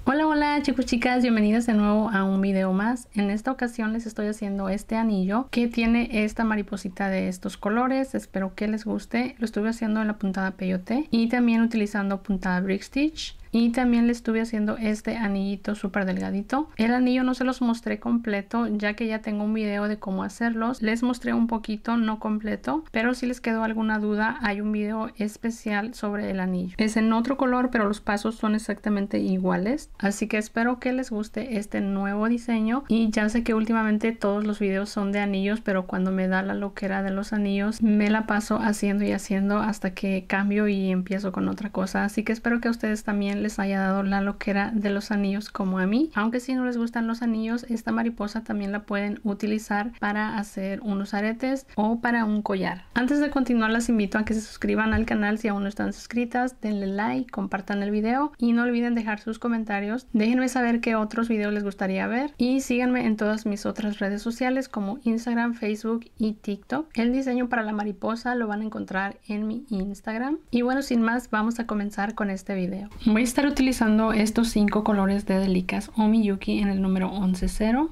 Hola, hola chicos, chicas, bienvenidas de nuevo a un video más. En esta ocasión les estoy haciendo este anillo que tiene esta mariposita de estos colores. Espero que les guste. Lo estuve haciendo en la puntada peyote y también utilizando puntada brick stitch. Y también le estuve haciendo este anillito súper delgadito. El anillo no se los mostré completo ya que ya tengo un video de cómo hacerlos. Les mostré un poquito, no completo, pero si les quedó alguna duda hay un video especial sobre el anillo. Es en otro color pero los pasos son exactamente iguales. Así que espero que les guste este nuevo diseño. Y ya sé que últimamente todos los videos son de anillos, pero cuando me da la loquera de los anillos me la paso haciendo y haciendo hasta que cambio y empiezo con otra cosa. Así que espero que a ustedes también les haya dado la loquera de los anillos como a mí. Aunque si no les gustan los anillos, esta mariposa también la pueden utilizar para hacer unos aretes o para un collar. Antes de continuar, las invito a que se suscriban al canal si aún no están suscritas, denle like, compartan el video y no olviden dejar sus comentarios. Déjenme saber qué otros videos les gustaría ver y síganme en todas mis otras redes sociales como Instagram, Facebook y TikTok. El diseño para la mariposa lo van a encontrar en mi Instagram. Y bueno, sin más, vamos a comenzar con este video. Voy a estar utilizando estos 5 colores de Delikas Omiyuki en el número 11-0.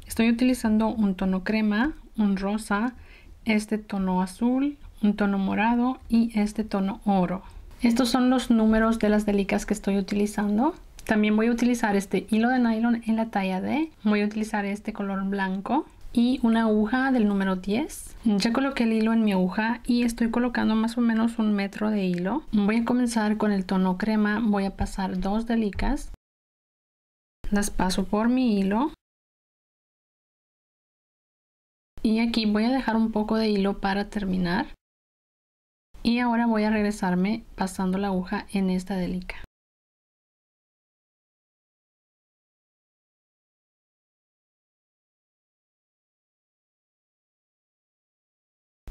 Estoy utilizando un tono crema, un rosa, este tono azul, un tono morado y este tono oro. Estos son los números de las Delikas que estoy utilizando. También voy a utilizar este hilo de nylon en la talla D. Voy a utilizar este color blanco y una aguja del número 10. Ya coloqué el hilo en mi aguja y estoy colocando más o menos 1 metro de hilo. Voy a comenzar con el tono crema. Voy a pasar 2 Delikas. Las paso por mi hilo. Y aquí voy a dejar un poco de hilo para terminar. Y ahora voy a regresarme pasando la aguja en esta Delica.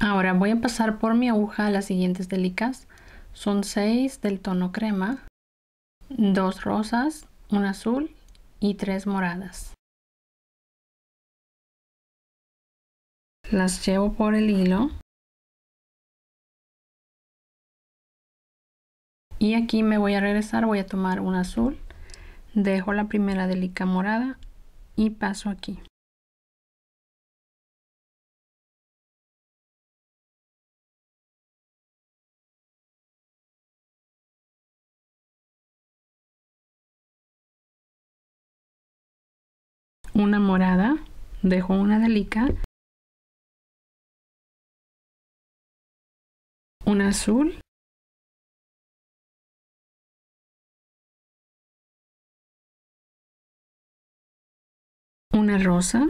Ahora voy a pasar por mi aguja las siguientes Delicas. Son 6 del tono crema, 2 rosas, 1 azul y 3 moradas. Las llevo por el hilo. Y aquí me voy a regresar, voy a tomar un azul, dejo la primera Delica morada y paso aquí. Una morada, dejo una Delica, un azul, una rosa,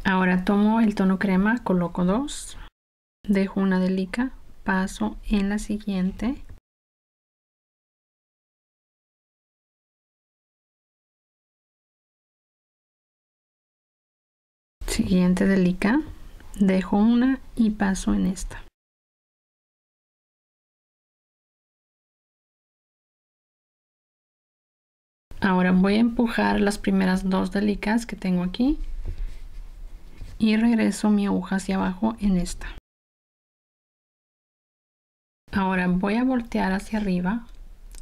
ahora tomo el tono crema, coloco 2, dejo una Delica, paso en la siguiente. Siguiente Delica, dejo una y paso en esta. Ahora voy a empujar las primeras 2 Delicas que tengo aquí y regreso mi aguja hacia abajo en esta. Ahora voy a voltear hacia arriba,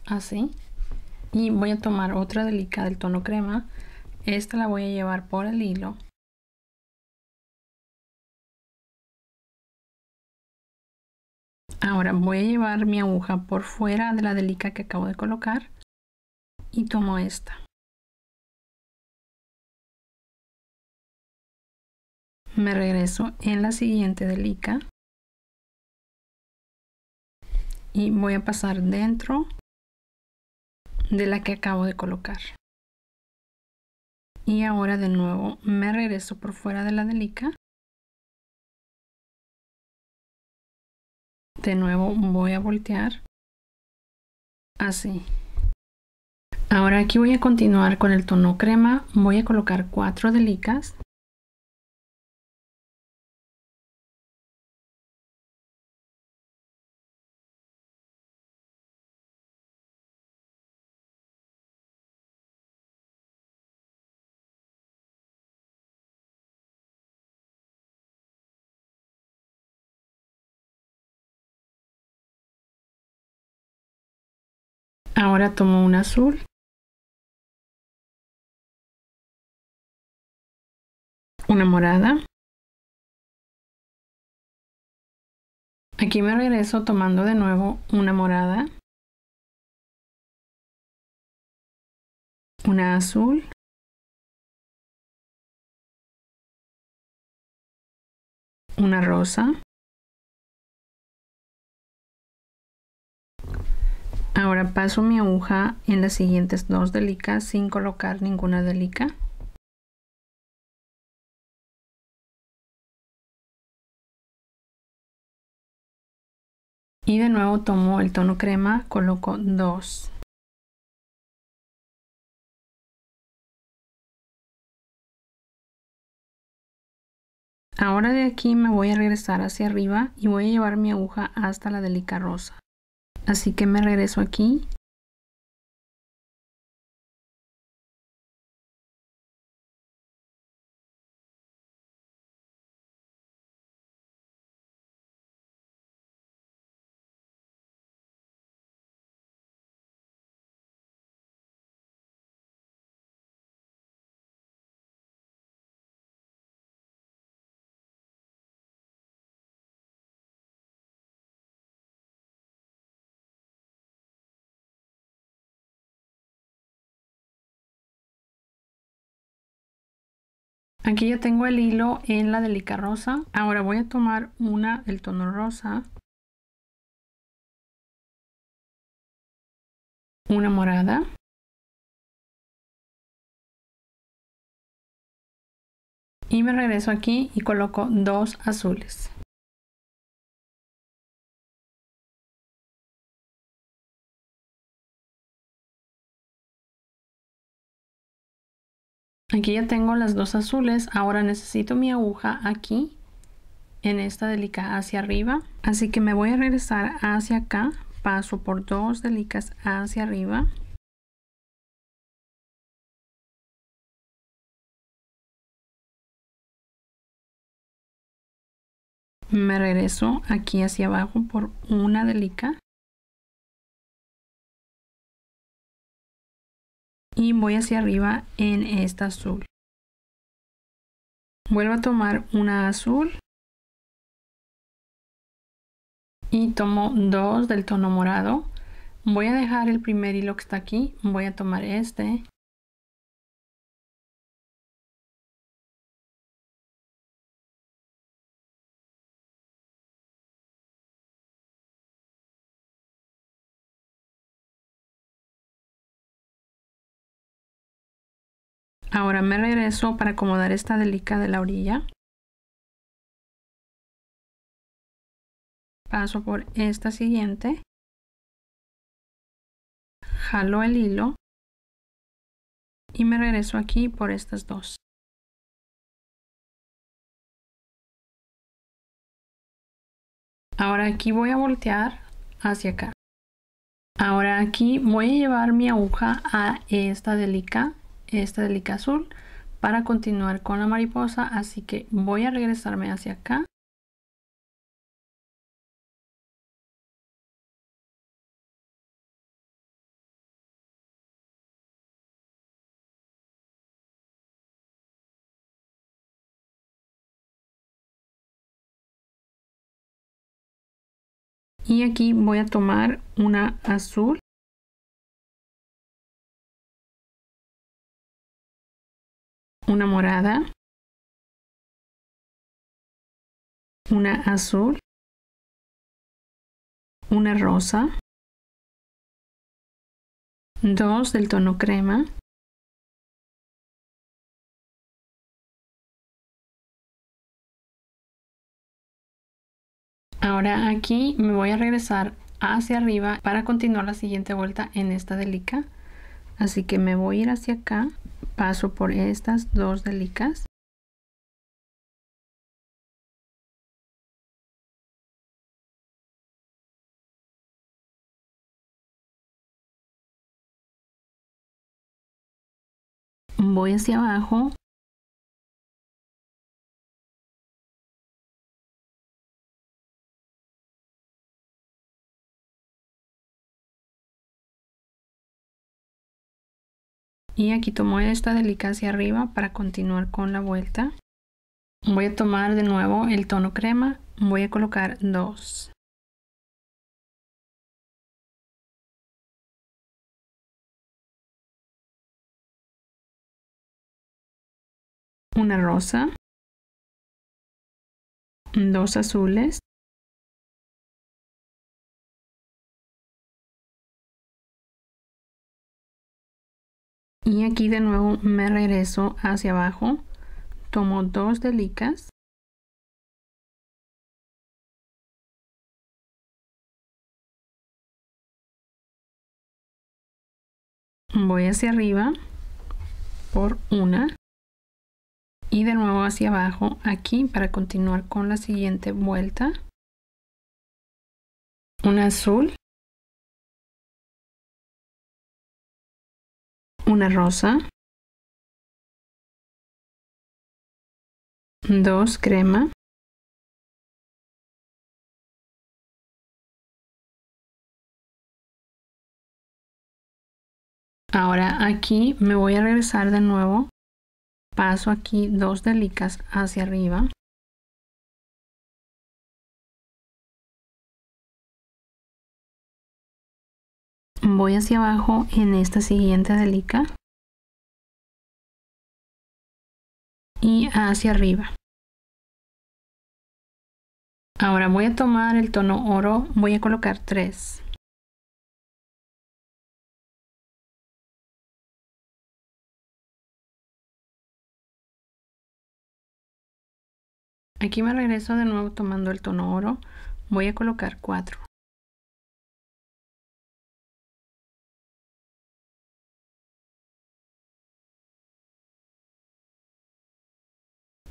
así, y voy a tomar otra Delica del tono crema. Esta la voy a llevar por el hilo. Ahora voy a llevar mi aguja por fuera de la Delica que acabo de colocar y tomo esta. Me regreso en la siguiente Delica y voy a pasar dentro de la que acabo de colocar. Y ahora de nuevo me regreso por fuera de la Delica. De nuevo voy a voltear así. Ahora aquí voy a continuar con el tono crema. Voy a colocar 4 Delicas. Ahora tomo un azul, una morada. Aquí me regreso tomando de nuevo una morada, una azul, una rosa. Ahora paso mi aguja en las siguientes dos delicas sin colocar ninguna delica. Y de nuevo tomo el tono crema, coloco 2. Ahora de aquí me voy a regresar hacia arriba y voy a llevar mi aguja hasta la delica rosa. Así que me regreso aquí. Aquí ya tengo el hilo en la delica rosa. Ahora voy a tomar una del tono rosa, una morada y me regreso aquí y coloco 2 azules. Aquí ya tengo las 2 azules. Ahora necesito mi aguja aquí en esta delica hacia arriba, así que me voy a regresar hacia acá, paso por 2 delicas hacia arriba, me regreso aquí hacia abajo por una delica y voy hacia arriba en esta azul. Vuelvo a tomar una azul y tomo 2 del tono morado. Voy a dejar el primer hilo que está aquí, voy a tomar este ahora me regreso para acomodar esta delica de la orilla, paso por esta siguiente, jalo el hilo y me regreso aquí por estas 2. Ahora aquí voy a voltear hacia acá. Ahora aquí voy a llevar mi aguja a esta delica azul para continuar con la mariposa, así que voy a regresarme hacia acá. Y aquí voy a tomar una azul, una morada, una azul, una rosa, 2 del tono crema, ahora aquí me voy a regresar hacia arriba para continuar la siguiente vuelta en esta delica, así que me voy a ir hacia acá, paso por estas 2 delicas voy hacia abajo Y aquí tomo esta delica hacia arriba para continuar con la vuelta. Voy a tomar de nuevo el tono crema. Voy a colocar 2. Una rosa. 2 azules. Y aquí de nuevo me regreso hacia abajo. Tomo 2 delicas. Voy hacia arriba por una. Y de nuevo hacia abajo aquí para continuar con la siguiente vuelta. Una azul. Una rosa. 2 crema. Ahora aquí me voy a regresar de nuevo. Paso aquí 2 delicas hacia arriba. Voy hacia abajo en esta siguiente delica. Y hacia arriba. Ahora voy a tomar el tono oro. Voy a colocar 3. Aquí me regreso de nuevo tomando el tono oro. Voy a colocar 4.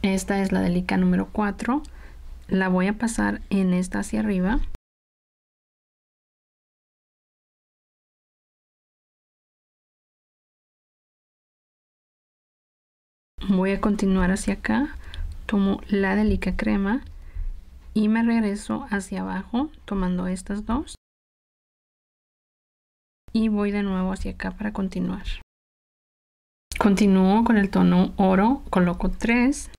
Esta es la delica número 4. La voy a pasar en esta hacia arriba. Voy a continuar hacia acá. Tomo la delica crema y me regreso hacia abajo tomando estas 2. Y voy de nuevo hacia acá para continuar. Continúo con el tono oro. Coloco 3.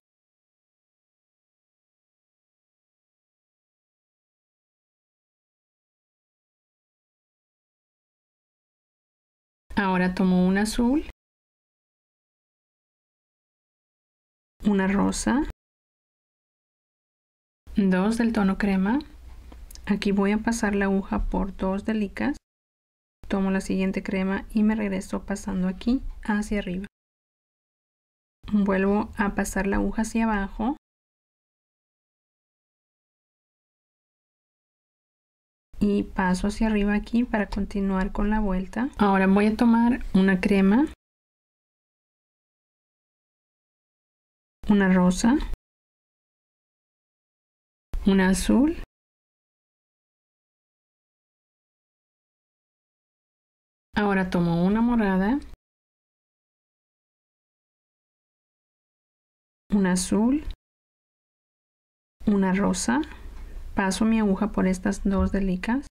Ahora tomo un azul, una rosa, 2 del tono crema. Aquí voy a pasar la aguja por 2 delicas. Tomo la siguiente crema y me regreso pasando aquí hacia arriba. Vuelvo a pasar la aguja hacia abajo. Y paso hacia arriba aquí para continuar con la vuelta. Ahora voy a tomar una crema, una rosa, una azul, ahora tomo una morada, una azul, una rosa, paso mi aguja por estas 2 delicas.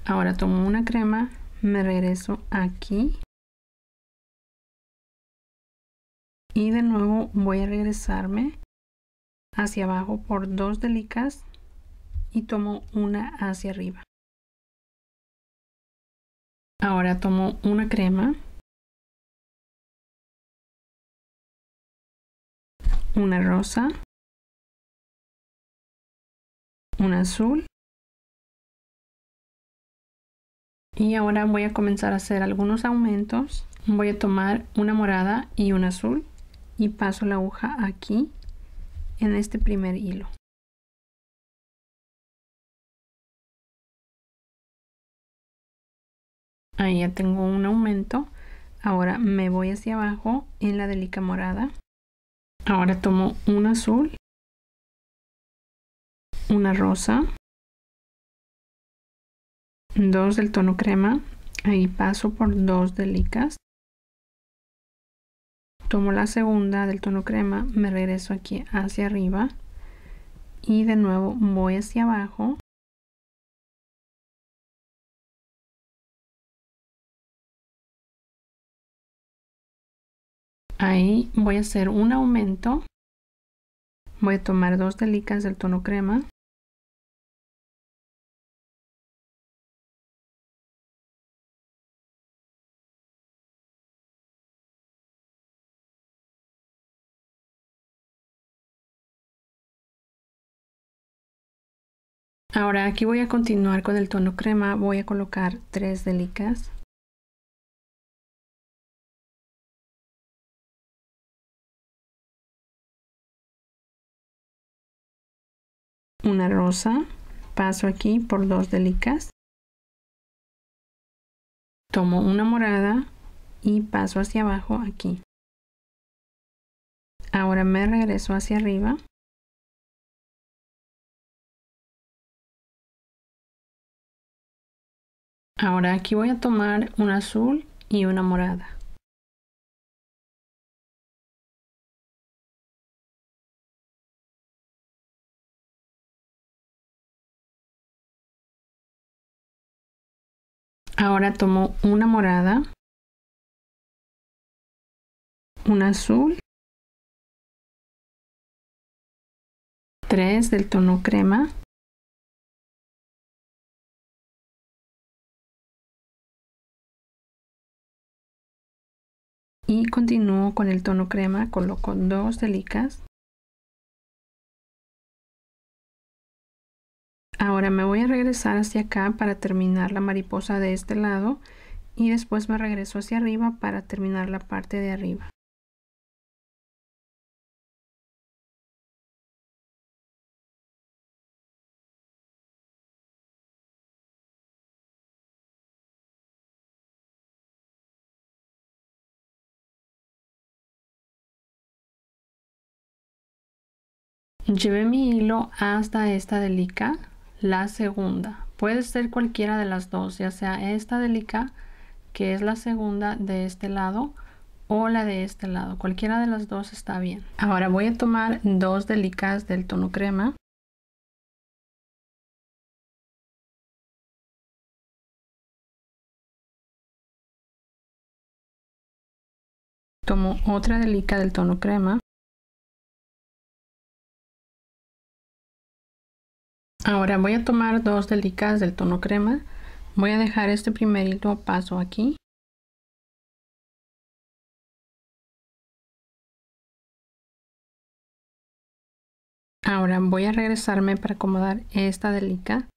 Ahora tomo una crema, me regreso aquí y de nuevo voy a regresarme hacia abajo por 2 delicas y tomo una hacia arriba. Ahora tomo una crema, una rosa, un azul y ahora voy a comenzar a hacer algunos aumentos. Voy a tomar una morada y un azul y paso la aguja aquí en este primer hilo. Ahí ya tengo un aumento. Ahora me voy hacia abajo en la delica morada. Ahora tomo un azul, una rosa, 2 del tono crema. Ahí paso por 2 delicas. Tomo la segunda del tono crema, me regreso aquí hacia arriba y de nuevo voy hacia abajo. Ahí voy a hacer un aumento. Voy a tomar 2 delicas del tono crema. Ahora aquí voy a continuar con el tono crema. Voy a colocar 3 delicas. Una rosa. Paso aquí por 2 delicas. Tomo una morada y paso hacia abajo aquí. Ahora me regreso hacia arriba. Ahora aquí voy a tomar un azul y una morada. Ahora tomo una morada, un azul, 3 del tono crema, y continúo con el tono crema. Coloco 2 delicas. Ahora me voy a regresar hacia acá para terminar la mariposa de este lado y después me regreso hacia arriba para terminar la parte de arriba. Llevé mi hilo hasta esta delica, la segunda. Puede ser cualquiera de las dos, ya sea esta delica, que es la segunda de este lado, o la de este lado. Cualquiera de las dos está bien. Ahora voy a tomar 2 delicas del tono crema. Tomo otra delica del tono crema. Ahora voy a tomar 2 delicas del tono crema. Voy a dejar este primer hilo paso aquí. Ahora voy a regresarme para acomodar esta delica.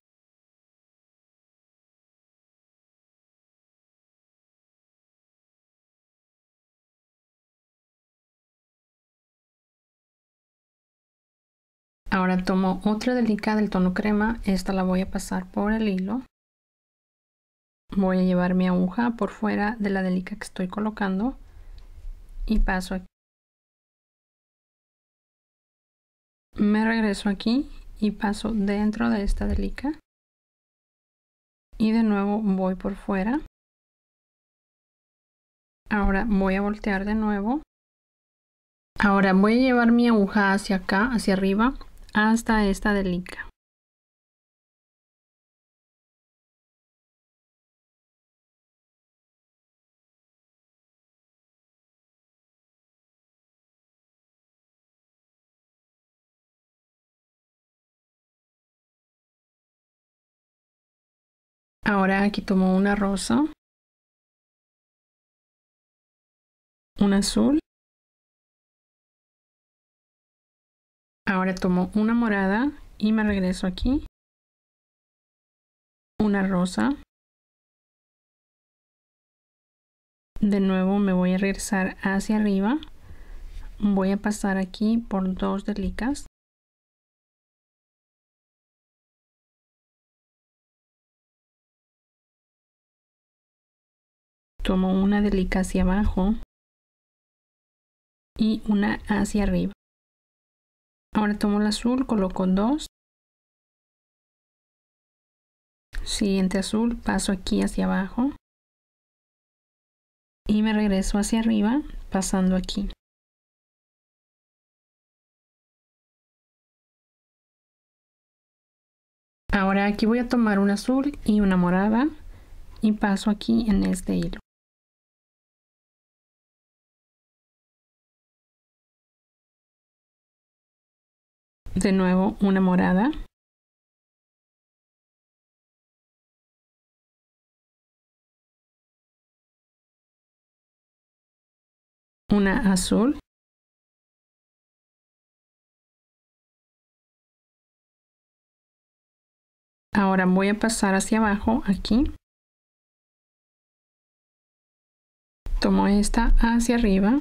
Ahora tomo otra delica del tono crema. Esta la voy a pasar por el hilo. Voy a llevar mi aguja por fuera de la delica que estoy colocando y paso aquí. Me regreso aquí y paso dentro de esta delica y de nuevo voy por fuera. Ahora voy a voltear de nuevo. Ahora voy a llevar mi aguja hacia acá, hacia arriba, hasta esta delica. Ahora aquí tomo una rosa, un azul. Ahora tomo una morada y me regreso aquí. Una rosa. De nuevo me voy a regresar hacia arriba. Voy a pasar aquí por 2 delicas. Tomo una delica hacia abajo y una hacia arriba. Ahora tomo el azul, coloco 2. Siguiente azul, paso aquí hacia abajo y me regreso hacia arriba pasando aquí. Ahora aquí voy a tomar un azul y una morada y paso aquí en este hilo. De nuevo una morada. Una azul. Ahora voy a pasar hacia abajo aquí. Tomo esta hacia arriba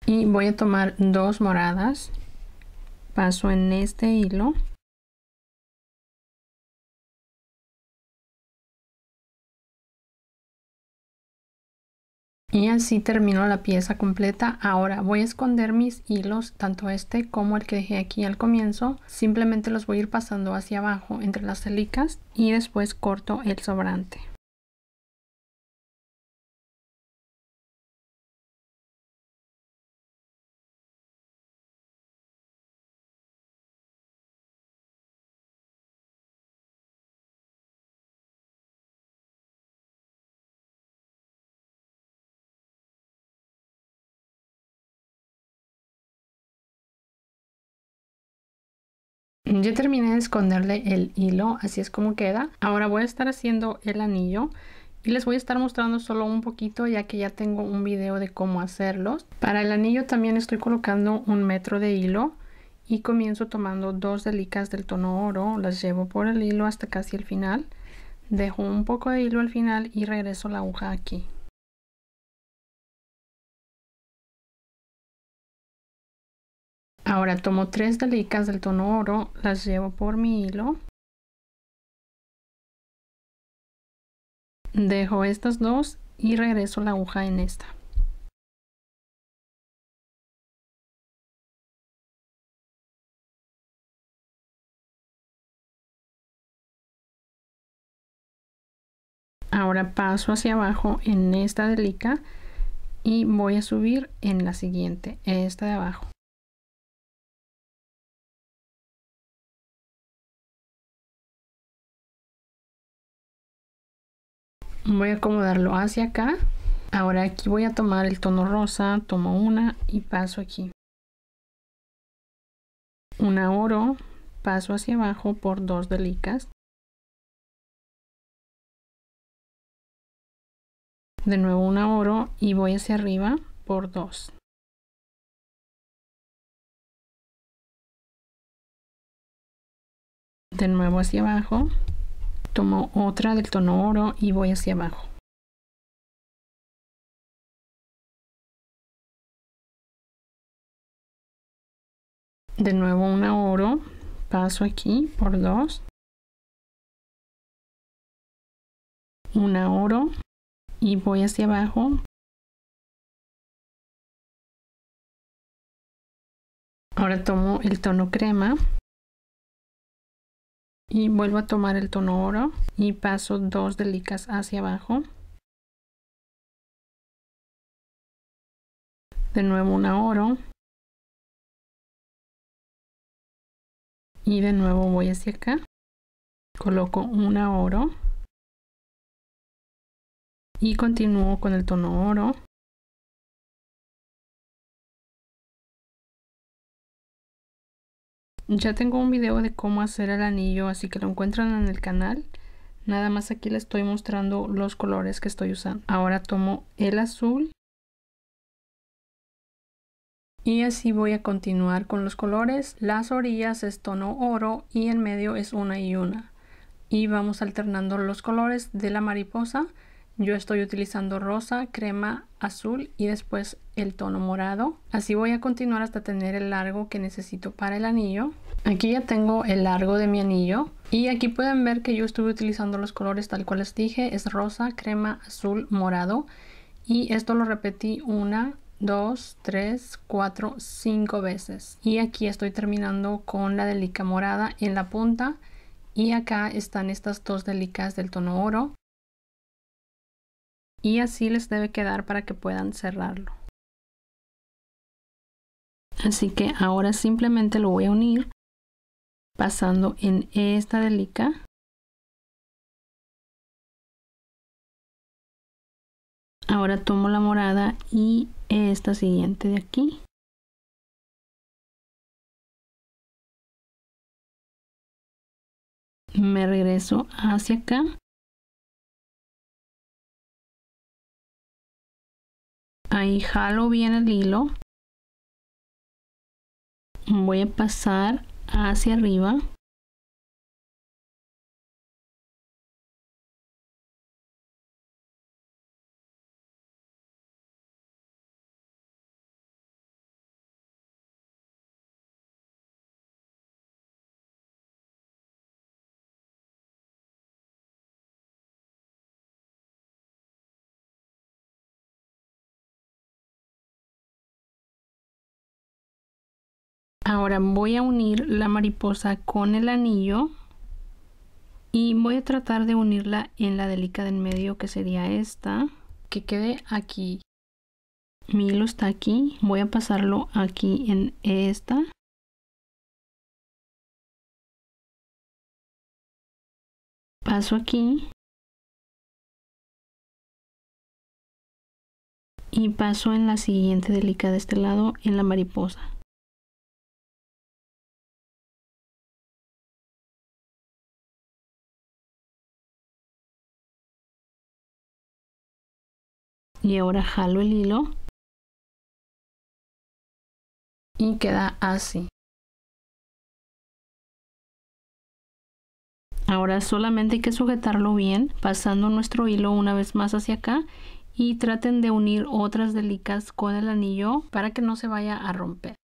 y voy a tomar dos moradas. Paso en este hilo. Y así termino la pieza completa. Ahora voy a esconder mis hilos, tanto este como el que dejé aquí al comienzo. Simplemente los voy a ir pasando hacia abajo entre las helicas y después corto el sobrante. Ya terminé de esconderle el hilo, así es como queda. Ahora voy a estar haciendo el anillo y les voy a estar mostrando solo un poquito, ya que ya tengo un video de cómo hacerlos. Para el anillo también estoy colocando 1 metro de hilo y comienzo tomando 2 helicas del tono oro, las llevo por el hilo hasta casi el final, dejo un poco de hilo al final y regreso la aguja aquí. Ahora tomo 3 helicas del tono oro, las llevo por mi hilo. Dejo estas dos y regreso la aguja en esta. Ahora paso hacia abajo en esta delica y voy a subir en la siguiente, esta de abajo. Voy a acomodarlo hacia acá. Ahora aquí voy a tomar el tono rosa, tomo una y paso aquí. Una oro, paso hacia abajo por 2 delicas. De nuevo una oro y voy hacia arriba por 2. De nuevo hacia abajo. Tomo otra del tono oro y voy hacia abajo. De nuevo una oro, paso aquí por 2. Una oro y voy hacia abajo. Ahora tomo el tono crema y vuelvo a tomar el tono oro y paso 2 delicas hacia abajo. De nuevo una oro y de nuevo voy hacia acá. Coloco una oro y continúo con el tono oro. Ya tengo un video de cómo hacer el anillo, así que lo encuentran en el canal. Nada más aquí les estoy mostrando los colores que estoy usando. Ahora tomo el azul y así voy a continuar con los colores. Las orillas es tono oro y en medio es una y una. Y vamos alternando los colores de la mariposa. Yo estoy utilizando rosa, crema, azul y después el tono morado. Así voy a continuar hasta tener el largo que necesito para el anillo. Aquí ya tengo el largo de mi anillo y aquí pueden ver que yo estuve utilizando los colores tal cual les dije. Es rosa, crema, azul, morado y esto lo repetí 1, 2, 3, 4, 5 veces. Y aquí estoy terminando con la delica morada en la punta y acá están estas 2 delicas del tono oro. Y así les debe quedar para que puedan cerrarlo. Así que ahora simplemente lo voy a unir pasando en esta delica. Ahora tomo la morada y esta siguiente de aquí. me regreso hacia acá. Ahí jalo bien el hilo. Voy a pasar hacia arriba. Ahora voy a unir la mariposa con el anillo y voy a tratar de unirla en la delicada en medio, que sería esta, que quede aquí. Mi hilo está aquí, voy a pasarlo aquí en esta. Paso aquí y paso en la siguiente delicada de este lado en la mariposa. Y ahora jalo el hilo y queda así. Ahora solamente hay que sujetarlo bien, pasando nuestro hilo una vez más hacia acá, y traten de unir otras delicas con el anillo para que no se vaya a romper.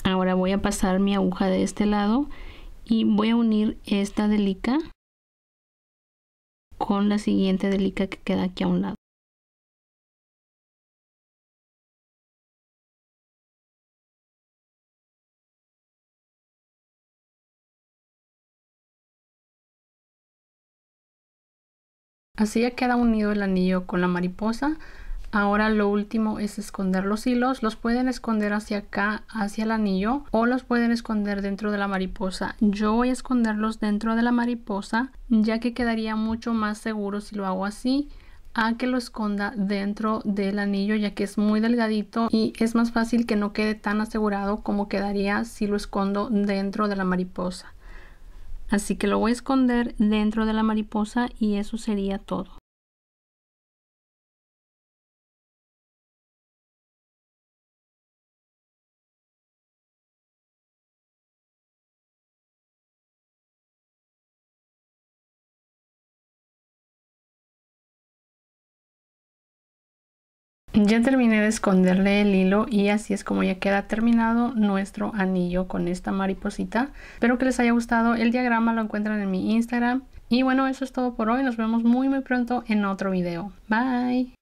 Ahora voy a pasar mi aguja de este lado y voy a unir esta delica con la siguiente delica que queda aquí a un lado. Así ya queda unido el anillo con la mariposa. Ahora lo último es esconder los hilos. Los pueden esconder hacia acá, hacia el anillo, o los pueden esconder dentro de la mariposa. Yo voy a esconderlos dentro de la mariposa, ya que quedaría mucho más seguro si lo hago así, a que lo esconda dentro del anillo, ya que es muy delgadito y es más fácil que no quede tan asegurado como quedaría si lo escondo dentro de la mariposa. Así que lo voy a esconder dentro de la mariposa y eso sería todo. Ya terminé de esconderle el hilo y así es como ya queda terminado nuestro anillo con esta mariposita. Espero que les haya gustado. El diagrama lo encuentran en mi Instagram. Y bueno, eso es todo por hoy. Nos vemos muy pronto en otro video. Bye.